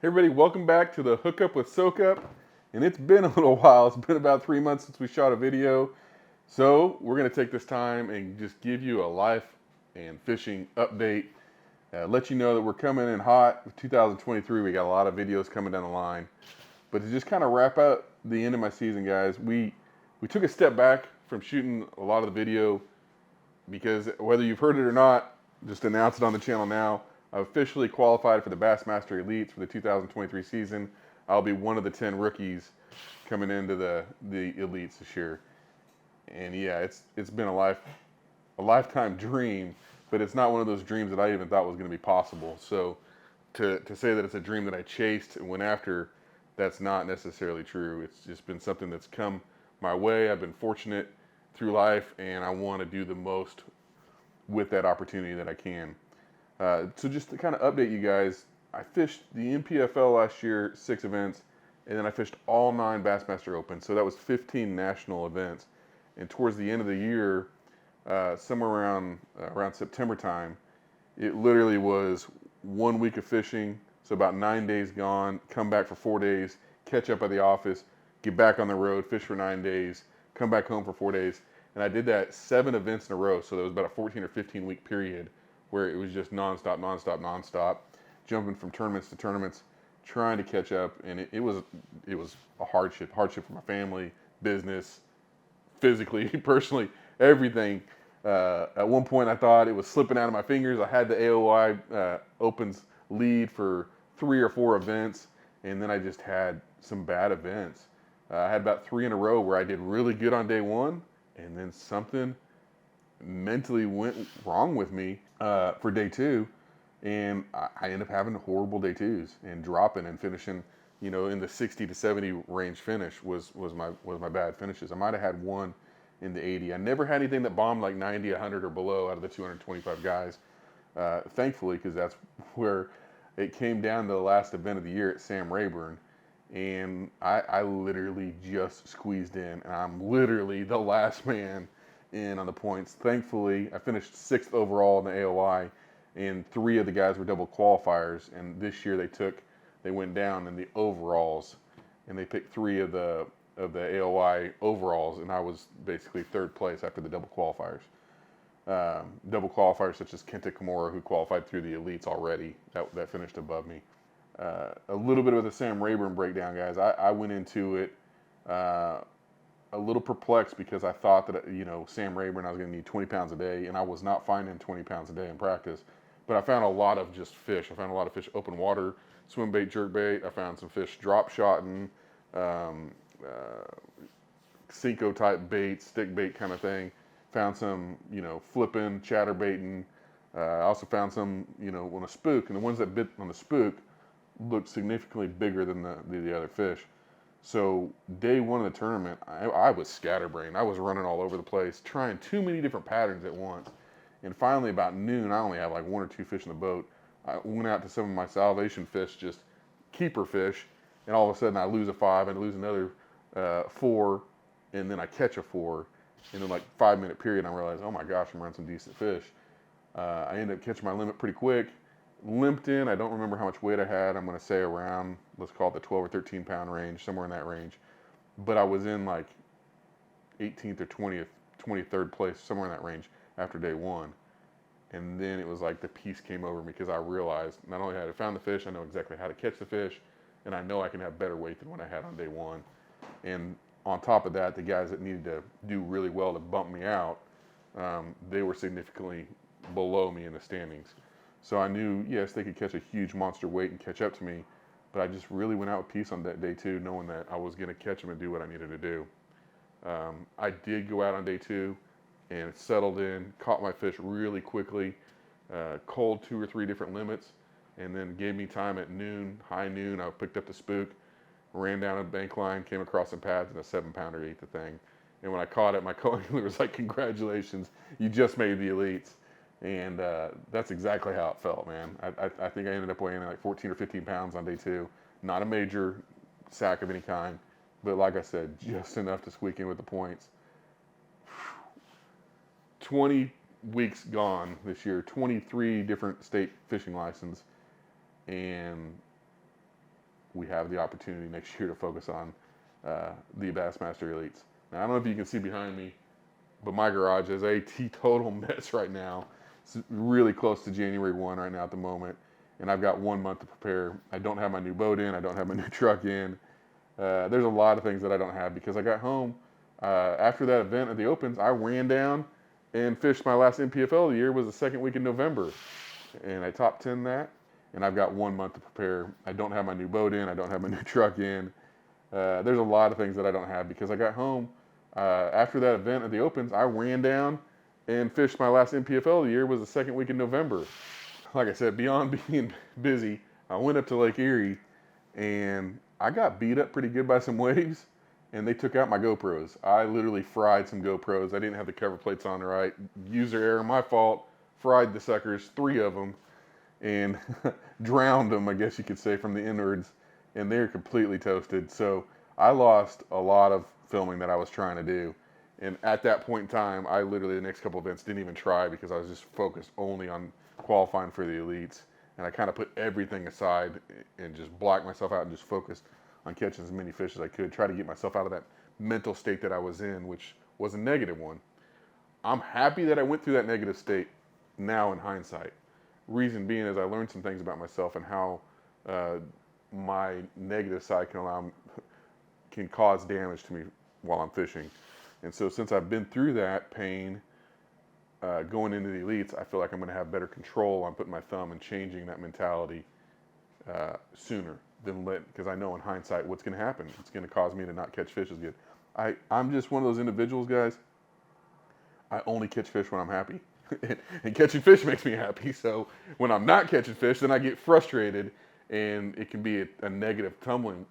Hey everybody, welcome back to the Hookup with Soak Up. And it's been a little while. It's been about 3 months since we shot a video. So we're going to take this time and just give you a life and fishing update. Let you know that we're coming in hot with 2023. We got a lot of videos coming down the line. But to just kind of wrap up the end of my season, guys, we took a step back from shooting a lot of the video because whether you've heard it or not, just announce it on the channel now. I've officially qualified for the Bassmaster Elites for the 2023 season. I'll be one of the 10 rookies coming into the Elites this year. And yeah, it's been a lifetime dream, but it's not one of those dreams that I even thought was going to be possible. So to say that it's a dream that I chased and went after, that's not necessarily true. It's just been something that's come my way. I've been fortunate through life, and I want to do the most with that opportunity that I can. So just to kind of update you guys, I fished the NPFL last year, 6 events, and then I fished all 9 Bassmaster Opens. So that was 15 national events. And towards the end of the year, somewhere around September time, it literally was 1 week of fishing, so about 9 days gone, come back for 4 days, catch up at the office, get back on the road, fish for 9 days, come back home for 4 days. And I did that 7 events in a row, so that was about a 14 or 15 week period where it was just nonstop, jumping from tournaments to tournaments, trying to catch up, and it was a hardship for my family, business, physically, personally, everything. At one point, I thought it was slipping out of my fingers. I had the AOY Opens lead for 3 or 4 events, and then I just had some bad events. I had about 3 in a row where I did really good on day 1, and then something mentally went wrong with me for day 2, and I ended up having horrible day 2s and dropping and finishing, in the 60 to 70 range finish was my bad finishes. I might have had one in the 80. I never had anything that bombed like 90, 100 or below out of the 225 guys, thankfully, because that's where it came down to the last event of the year at Sam Rayburn. And I literally just squeezed in, and I'm literally the last man in on the points. Thankfully, I finished 6th overall in the AOI, and 3 of the guys were double qualifiers. And this year they went down in the overalls, and they picked 3 of the AOI overalls, and I was basically 3rd place after the double qualifiers. Double qualifiers such as Kenta Kimura, who qualified through the elites already, that finished above me. A little bit of the Sam Rayburn breakdown, guys. I went into it a little perplexed because I thought that, Sam Rayburn, I was going to need 20 pounds a day, and I was not finding 20 pounds a day in practice. But I found a lot of just fish. I found a lot of fish open water, swim bait, jerk bait. I found some fish drop shotting, Cinco type bait, stick bait kind of thing. Found some, flipping, chatter baiting. I also found some, on a spook, and the ones that bit on the spook looked significantly bigger than the other fish. So day 1 of the tournament, I was scatterbrained. I was running all over the place, trying too many different patterns at once. And finally, about noon, I only had like 1 or 2 fish in the boat. I went out to some of my salvation fish, just keeper fish, and all of a sudden I lose a 5 and lose another 4, and then I catch a 4. And in like 5-minute period, I realized, oh my gosh, I'm running some decent fish. I ended up catching my limit pretty quick. Limped in. I don't remember how much weight I had. I'm going to say around, let's call it the 12 or 13 pound range, somewhere in that range. But I was in like 18th or 20th, 23rd place, somewhere in that range after day 1. And then it was like the peace came over me because I realized not only had I found the fish, I know exactly how to catch the fish, and I know I can have better weight than what I had on day 1. And on top of that, the guys that needed to do really well to bump me out, they were significantly below me in the standings. So I knew, yes, they could catch a huge monster weight and catch up to me, but I just really went out with peace on that day 2, knowing that I was going to catch them and do what I needed to do. I did go out on day 2 and settled in, caught my fish really quickly, culled 2 or 3 different limits, and then gave me time at noon, high noon. I picked up the spook, ran down a bank line, came across some pads, and a 7-pounder ate the thing. And when I caught it, my co-angler was like, congratulations, you just made the elites. And that's exactly how it felt, man. I think I ended up weighing like 14 or 15 pounds on day 2. Not a major sack of any kind, but like I said, just enough to squeak in with the points. 20 weeks gone this year, 23 different state fishing licenses, and we have the opportunity next year to focus on the Bassmaster Elites. Now, I don't know if you can see behind me, but my garage is a teetotal mess right now. It's really close to January 1 right now at the moment, and I've got 1 month to prepare. I don't have my new boat in. I don't have my new truck in. There's a lot of things that I don't have because I got home after that event at the Opens. I ran down and fished my last NPFL of the year. Was the second week in November, and I top 10 that. And I've got 1 month to prepare. I don't have my new boat in. I don't have my new truck in. There's a lot of things that I don't have because I got home after that event at the Opens. I ran down and fished my last NPFL of the year. Was the second week in November. Like I said, beyond being busy, I went up to Lake Erie and I got beat up pretty good by some waves, and they took out my GoPros. I literally fried some GoPros. I didn't have the cover plates on right. User error, my fault. Fried the suckers, 3 of them, and drowned them, I guess you could say, from the innards, and they're completely toasted. So I lost a lot of filming that I was trying to do. And at that point in time, I literally, the next couple events, didn't even try because I was just focused only on qualifying for the elites. And I kind of put everything aside and just blacked myself out and just focused on catching as many fish as I could, try to get myself out of that mental state that I was in, which was a negative one. I'm happy that I went through that negative state now in hindsight. Reason being is I learned some things about myself and how my negative side can cause damage to me while I'm fishing. And so since I've been through that pain, going into the elites, I feel like I'm going to have better control on putting my thumb and changing that mentality sooner than because I know in hindsight what's going to happen. It's going to cause me to not catch fish as good. I'm just one of those individuals, guys. I only catch fish when I'm happy. And catching fish makes me happy. So when I'm not catching fish, then I get frustrated, and it can be a negative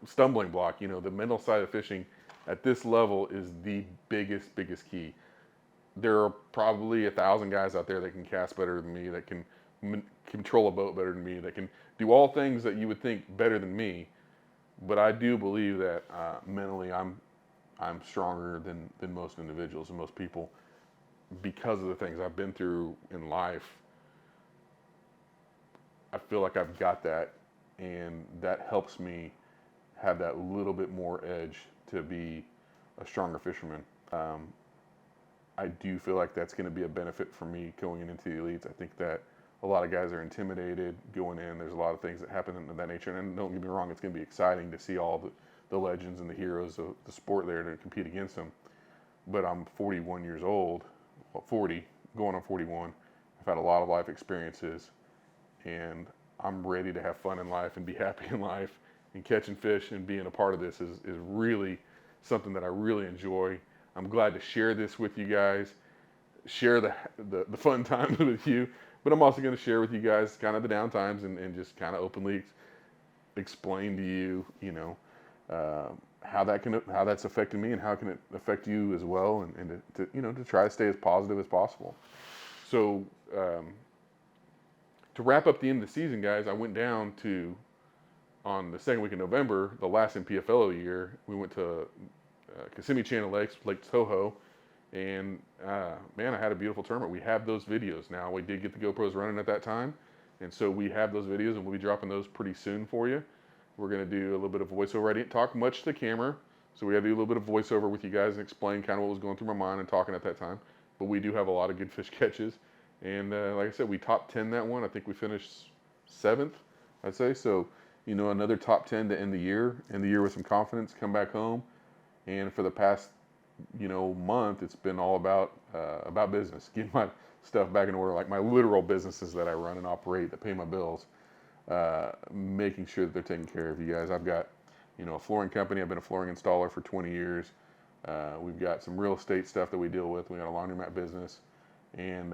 stumbling block. You know, the mental side of fishing at this level is the biggest key. There are probably 1,000 guys out there that can cast better than me, that can control a boat better than me, that can do all things that you would think better than me. But I do believe that mentally I'm stronger than most individuals and most people because of the things I've been through in life. I feel like I've got that, and that helps me have that little bit more edge to be a stronger fisherman. I do feel like that's going to be a benefit for me going into the elites. I think that a lot of guys are intimidated going in. There's a lot of things that happen of that nature. And don't get me wrong, it's going to be exciting to see all the legends and the heroes of the sport there to compete against them. But I'm 41 years old, 40, going on 41. I've had a lot of life experiences, and I'm ready to have fun in life and be happy in life. And catching fish and being a part of this is really something that I really enjoy. I'm glad to share this with you guys, share the fun times with you, but I'm also going to share with you guys kind of the down times and just kind of openly explain to you, how that's affected me and how can it affect you as well, and to try to stay as positive as possible. So to wrap up the end of the season, guys, I went down to, on the second week of November, the last NPFL of the year, we went to Kissimmee Channel Lakes, Lake Toho, and man, I had a beautiful tournament. We have those videos now. We did get the GoPros running at that time, and so we have those videos, and we'll be dropping those pretty soon for you. We're going to do a little bit of voiceover. I didn't talk much to the camera, so we had to do a little bit of voiceover with you guys and explain kind of what was going through my mind and talking at that time. But we do have a lot of good fish catches, and like I said, we top 10 that one. I think we finished 7th, I'd say. So, another top 10 to end the year with some confidence, come back home. And for the past, month, it's been all about business, getting my stuff back in order, like my literal businesses that I run and operate that pay my bills, making sure that they're taken care of. You guys, I've got, a flooring company. I've been a flooring installer for 20 years. We've got some real estate stuff that we deal with. We got a laundromat business, and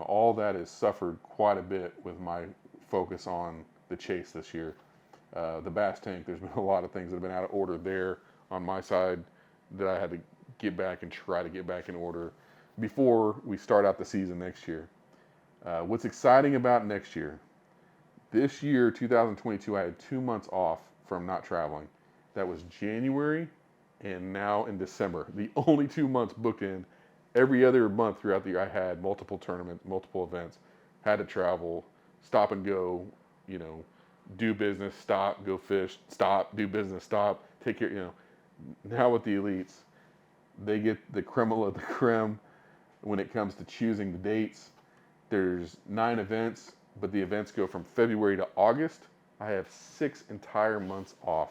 all that has suffered quite a bit with my focus on the chase this year. The bass tank, there's been a lot of things that have been out of order there on my side that I had to get back and try to get back in order before we start out the season next year. What's exciting about next year, this year, 2022, I had 2 months off from not traveling. That was January and now in December. The only 2 months booked in. Every other month throughout the year, I had multiple tournaments, multiple events, had to travel, stop and go, do business, stop, go fish, stop, do business, stop, take care. Now with the elites, they get the creme of the creme when it comes to choosing the dates. There's 9 events, but the events go from February to August. I have 6 entire months off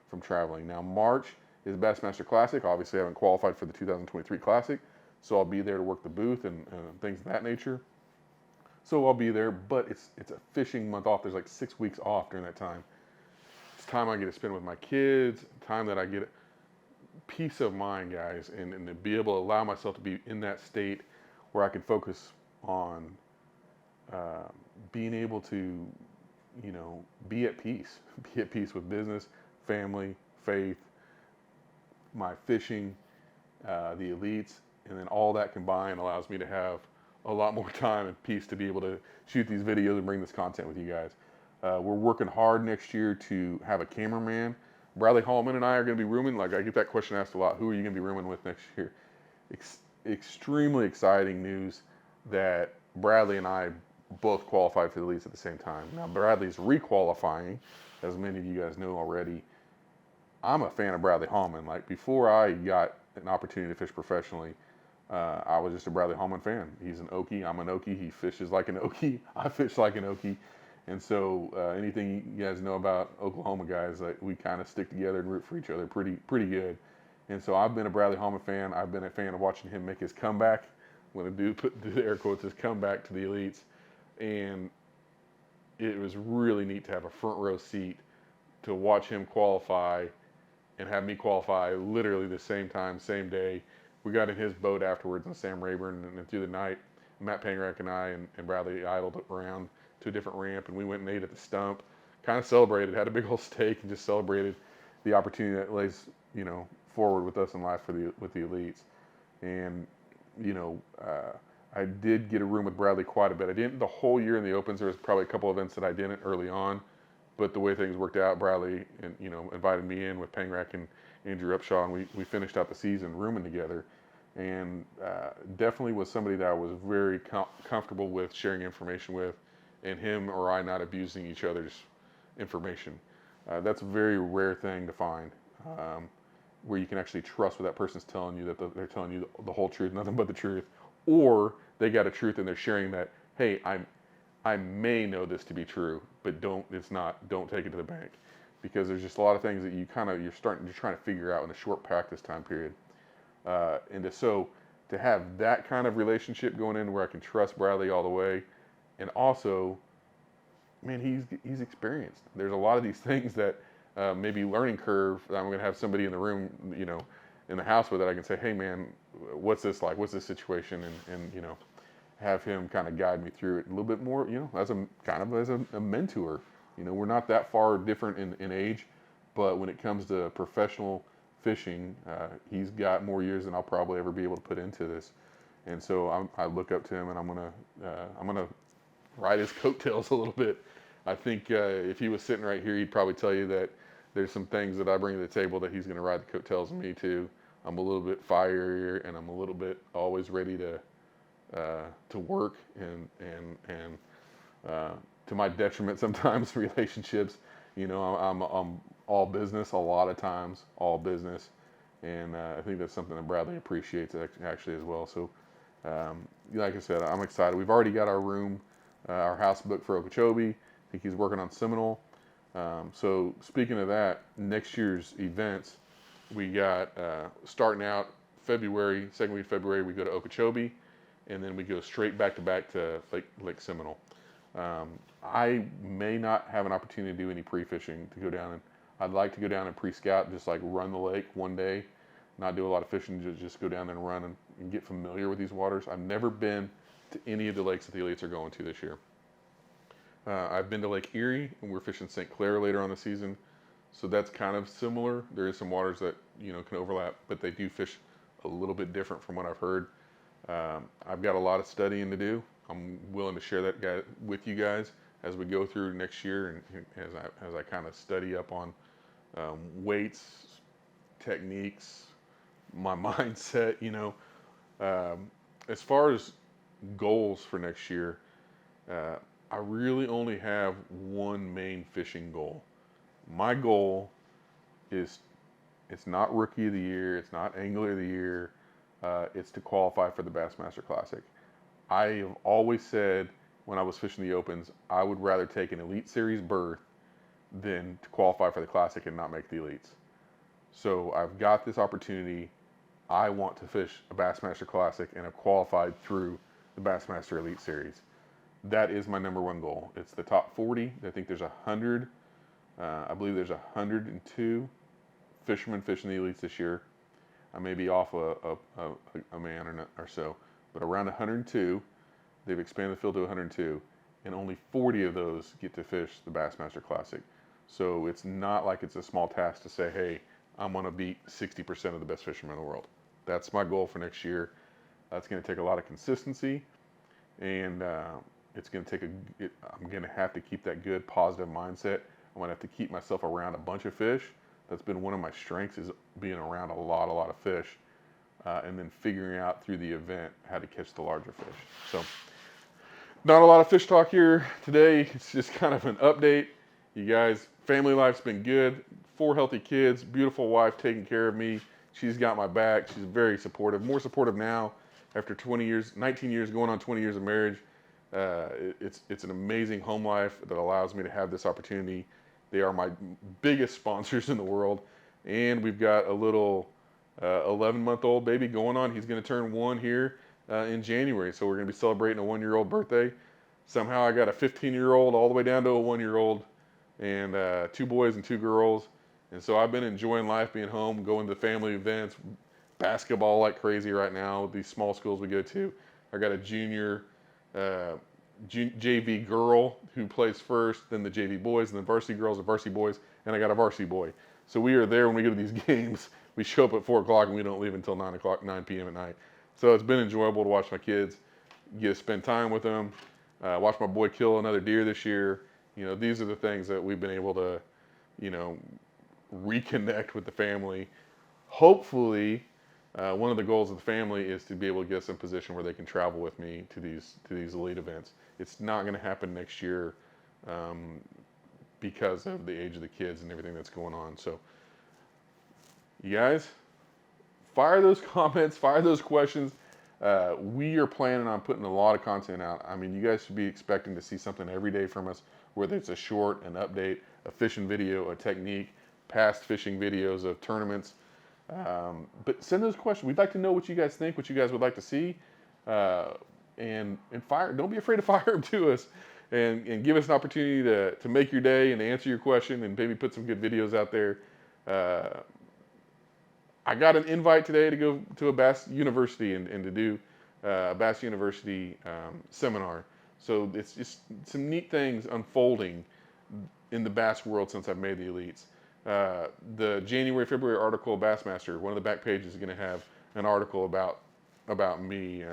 from traveling. Now, March is Bassmaster Classic. Obviously, I haven't qualified for the 2023 Classic, so I'll be there to work the booth and things of that nature. So I'll be there, but it's a fishing month off. There's like 6 weeks off during that time. It's time I get to spend with my kids, time that I get peace of mind, guys, and to be able to allow myself to be in that state where I can focus on being able to, be at peace, be at peace with business, family, faith, my fishing, the elites, and then all that combined allows me to have a lot more time and peace to be able to shoot these videos and bring this content with you guys. We're working hard next year to have a cameraman. Bradley Hallman and I are going to be rooming. Like, I get that question asked a lot. Who are you going to be rooming with next year? Extremely exciting news that Bradley and I both qualified for the elites at the same time. Now, Bradley's requalifying, as many of you guys know already. I'm a fan of Bradley Hallman. Like, before I got an opportunity to fish professionally, I was just a Bradley Hallman fan. He's an Okie. I'm an Okie. He fishes like an Okie. I fish like an Okie. And so anything you guys know about Oklahoma guys, like, we kind of stick together and root for each other pretty good. And so I've been a Bradley Hallman fan. I've been a fan of watching him make his comeback. When I do put the air quotes, his comeback to the elites. And it was really neat to have a front row seat to watch him qualify and have me qualify literally the same time, same day. We got in his boat afterwards on Sam Rayburn, and through the night, Matt Pangrack and I and Bradley idled around to a different ramp, and we went and ate at the stump. Kind of celebrated, had a big old steak, and just celebrated the opportunity that lays, forward with us in life with the elites. And I did get a room with Bradley quite a bit. I didn't the whole year in the opens. There was probably a couple events that I didn't early on, but the way things worked out, Bradley and invited me in with Pangrack and Andrew Upshaw, and we finished out the season rooming together. And definitely was somebody that I was very comfortable with sharing information with, and him or I not abusing each other's information. That's a very rare thing to find, where you can actually trust what that person's telling you, that they're telling you the whole truth, nothing but the truth, or they got a truth and they're sharing that, hey, I may know this to be true, but don't take it to the bank, because there's just a lot of things that you're trying to figure out in a short practice time period. So to have that kind of relationship going in where I can trust Bradley all the way, and also, man, he's experienced. There's a lot of these things that maybe learning curve. I'm going to have somebody in the room, in the house with it. I can say, hey, man, what's this like? What's this situation? And have him kind of guide me through it a little bit more, as a mentor. We're not that far different in age, but when it comes to professional fishing, he's got more years than I'll probably ever be able to put into this. And so I look up to him, and I'm gonna ride his coattails a little bit. I think if he was sitting right here, he'd probably tell you that there's some things that I bring to the table that he's going to ride the coattails of me too. I'm a little bit fierier, and I'm a little bit always ready to work, and to my detriment sometimes, relationships. I'm all business a lot of times, all business, and I think that's something that Bradley appreciates actually as well. So, like I said, I'm excited. We've already got our room, our house booked for Okeechobee. I think he's working on Seminole. So speaking of that, next year's events, we got starting out February, second week of February, we go to Okeechobee, and then we go straight back to Lake Seminole. I may not have an opportunity to do any pre-fishing to go down, and I'd like to go down and pre-scout, just like run the lake one day, not do a lot of fishing, just go down there and run and get familiar with these waters. I've never been to any of the lakes that the elites are going to this year. I've been to Lake Erie, and we're fishing St. Clair later on the season, so that's kind of similar. There is some waters that can overlap, but they do fish a little bit different from what I've heard. I've got a lot of studying to do. I'm willing to share that with you guys as we go through next year, and as I kind of study up on weights, techniques, my mindset. As far as goals for next year, I really only have one main fishing goal. My goal is, it's not Rookie of the Year, it's not Angler of the Year, it's to qualify for the Bassmaster Classic. I have always said when I was fishing the Opens, I would rather take an Elite Series berth than to qualify for the Classic and not make the Elites. So I've got this opportunity. I want to fish a Bassmaster Classic and have qualified through the Bassmaster Elite Series. That is my number one goal. It's the top 40. I think there's 100. I believe there's 102 fishermen fishing the Elites this year. I may be off a man or so, but around 102. They've expanded the field to 102, and only 40 of those get to fish the Bassmaster Classic. So it's not like it's a small task to say, hey, I'm going to beat 60% of the best fishermen in the world. That's my goal for next year. That's going to take a lot of consistency, and it's going to take I'm going to have to keep that good, positive mindset. I'm going to have to keep myself around a bunch of fish. That's been one of my strengths, is being around a lot of fish, and then figuring out through the event how to catch the larger fish. So, not a lot of fish talk here today. It's just kind of an update. You guys, family life's been good. 4 healthy kids, beautiful wife taking care of me. She's got my back. She's very supportive, more supportive now after 20 years, 19 years, going on 20 years of marriage. It's an amazing home life that allows me to have this opportunity. They are my biggest sponsors in the world. And we've got a little 11-month-old baby going on. He's going to turn 1 here in January. So we're going to be celebrating a 1-year-old birthday. Somehow I got a 15-year-old all the way down to a 1-year-old, and 2 boys and 2 girls. And so I've been enjoying life, being home, going to family events, basketball like crazy right now with these small schools we go to. I got a junior JV girl who plays first, then the JV boys, and then varsity girls and varsity boys, and I got a varsity boy. So we are there when we go to these games. We show up at 4 o'clock and we don't leave until 9 p.m. at night. So it's been enjoyable to watch my kids, get to spend time with them, watch my boy kill another deer this year. You know, these are the things that we've been able to, you know, reconnect with the family. Hopefully, one of the goals of the family is to be able to get us in a position where they can travel with me to these elite events. It's not going to happen next year because of the age of the kids and everything that's going on. So, you guys, fire those comments, fire those questions. We are planning on putting a lot of content out. I mean, you guys should be expecting to see something every day from us, whether it's a short, an update, a fishing video, a technique, past fishing videos of tournaments. But send those questions. We'd like to know what you guys think, what you guys would like to see, and fire. Don't be afraid to fire them to us, and give us an opportunity to make your day and to answer your question, and maybe put some good videos out there. I got an invite today to go to a Bass University and to do a Bass University seminar. So it's just some neat things unfolding in the bass world since I've made the elites. The January, February article, Bassmaster, one of the back pages is going to have an article about me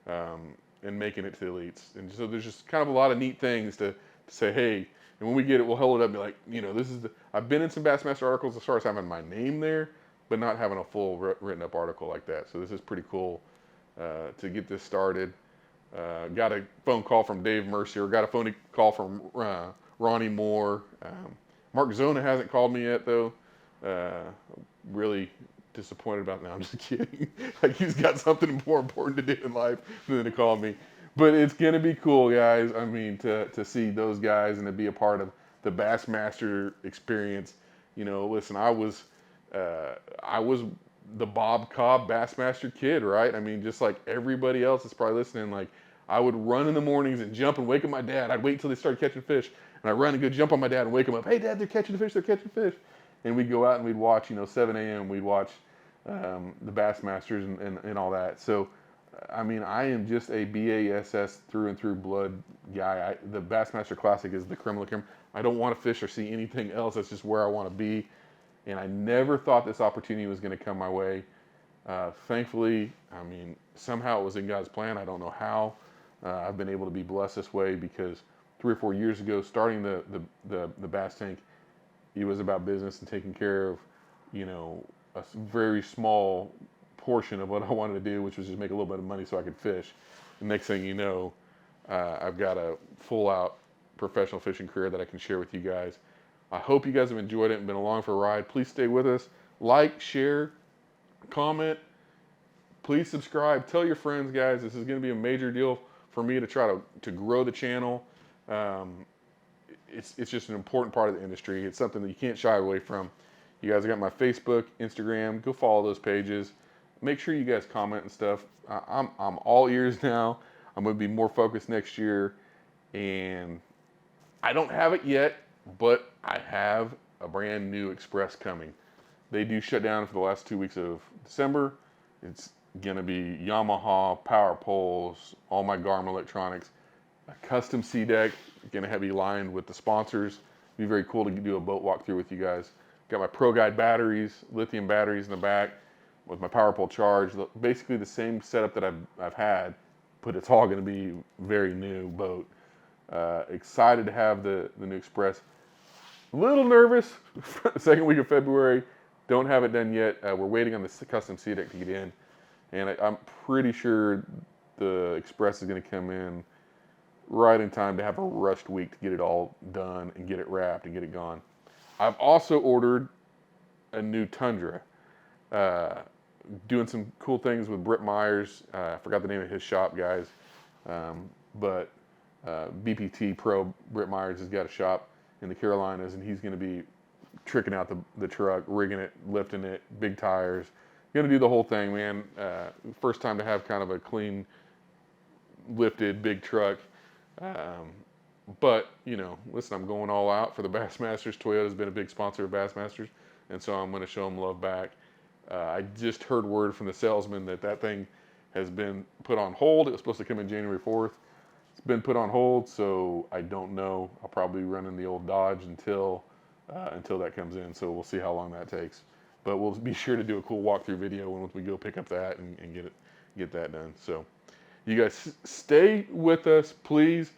and making it to the elites. And so there's just kind of a lot of neat things to say, hey, and when we get it, we'll hold it up and be like, you know, this is I've been in some Bassmaster articles as far as having my name there, but not having a full written up article like that. So this is pretty cool to get this started. Got a phone call from Dave Mercier. Got a phone call from Ronnie Moore. Mark Zona hasn't called me yet, though. Really disappointed about that. No, I'm just kidding. Like, he's got something more important to do in life than to call me. But it's going to be cool, guys. I mean, to see those guys and to be a part of the Bassmaster experience. You know, listen, I was the Bob Cobb Bassmaster kid, right? I mean, just like everybody else that's probably listening, like, I would run in the mornings and jump and wake up my dad. I'd wait till they started catching fish, and I'd run and go jump on my dad and wake him up. Hey, Dad, they're catching fish, they're catching fish. And we'd go out and we'd watch, 7 a.m., we'd watch the Bassmasters and all that. So, I mean, I am just a BASS through and through blood guy. The Bassmaster Classic is the creme de la creme. I don't want to fish or see anything else. That's just where I want to be. And I never thought this opportunity was going to come my way. Thankfully, I mean, somehow it was in God's plan. I don't know how. I've been able to be blessed this way because 3 or 4 years ago, starting the Bass Tank, it was about business and taking care of, a very small portion of what I wanted to do, which was just make a little bit of money so I could fish. The next thing you know, I've got a full out professional fishing career that I can share with you guys. I hope you guys have enjoyed it and been along for a ride. Please stay with us. Like, share, comment. Please subscribe. Tell your friends, guys. This is going to be a major deal for me to try to grow the channel. It's just an important part of the industry. It's something that you can't shy away from. You guys got my Facebook, Instagram. Go follow those pages. Make sure you guys comment and stuff. I'm all ears now. I'm going to be more focused next year, and I don't have it yet, but I have a brand new Express coming. They do shut down for the last 2 weeks of December. It's going to be Yamaha, power poles, all my Garmin electronics, a custom sea deck, going to be lined with the sponsors. It'll be very cool to do a boat walkthrough with you guys. Got my Pro Guide batteries, lithium batteries in the back with my power pole charge. Basically the same setup that I've had, but it's all going to be very new boat. Excited to have the new Express. A little nervous for the second week of February. Don't have it done yet. We're waiting on the custom sea deck to get in. And I'm pretty sure the Express is going to come in right in time to have a rushed week to get it all done and get it wrapped and get it gone. I've also ordered a new Tundra. Doing some cool things with Britt Myers. I forgot the name of his shop, guys. But BPT Pro Britt Myers has got a shop in the Carolinas, and he's going to be tricking out the truck, rigging it, lifting it, big tires. Going to do the whole thing, man. First time to have kind of a clean, lifted, big truck. But, you know, listen, I'm going all out for the Bassmasters. Toyota's been a big sponsor of Bassmasters, and so I'm going to show them love back. I just heard word from the salesman that thing has been put on hold. It was supposed to come in January 4th. It's been put on hold, so I don't know. I'll probably run in the old Dodge until that comes in, so we'll see how long that takes. But we'll be sure to do a cool walkthrough video once we go pick up that and get that done. So you guys stay with us, please.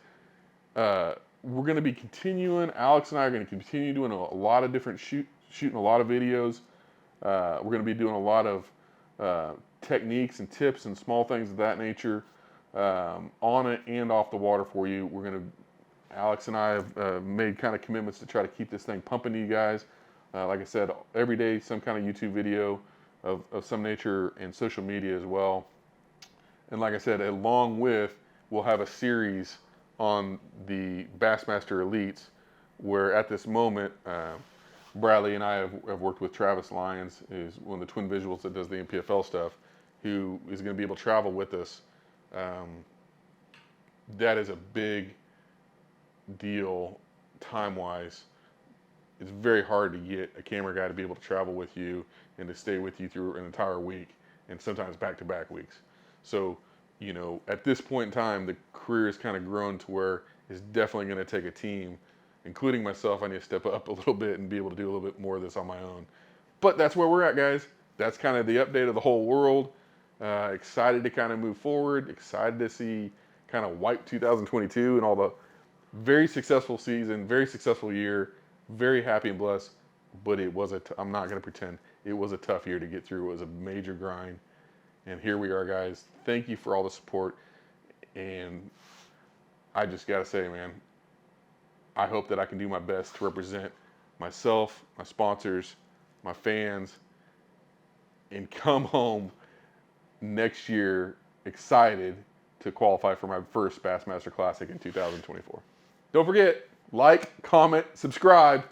We're going to be continuing. Alex and I are going to continue doing a lot of different shooting a lot of videos. We're going to be doing a lot of techniques and tips and small things of that nature on it and off the water for you. Alex and I have made kind of commitments to try to keep this thing pumping to you guys. Like I said, every day some kind of YouTube video of some nature and social media as well. And like I said, along with, we'll have a series on the Bassmaster Elites, where at this moment, Bradley and I have worked with Travis Lyons, who's one of the Twin Visuals that does the MPFL stuff, who is going to be able to travel with us. That is a big deal time-wise. It's very hard to get a camera guy to be able to travel with you and to stay with you through an entire week, and sometimes back-to-back weeks. So, you know, at this point in time, the career has kind of grown to where it's definitely going to take a team, including myself. I need to step up a little bit and be able to do a little bit more of this on my own. But that's where we're at, guys. That's kind of the update of the whole world. Excited to kind of move forward. Excited to see kind of wipe 2022 and all the very successful season, very successful year. Very happy and blessed. But it was I'm not going to pretend. It was a tough year to get through. It was a major grind. And here we are, guys. Thank you for all the support. And I just got to say, man, I hope that I can do my best to represent myself, my sponsors, my fans, and come home next year excited to qualify for my first Bassmaster Classic in 2024. Don't forget, like, comment, subscribe.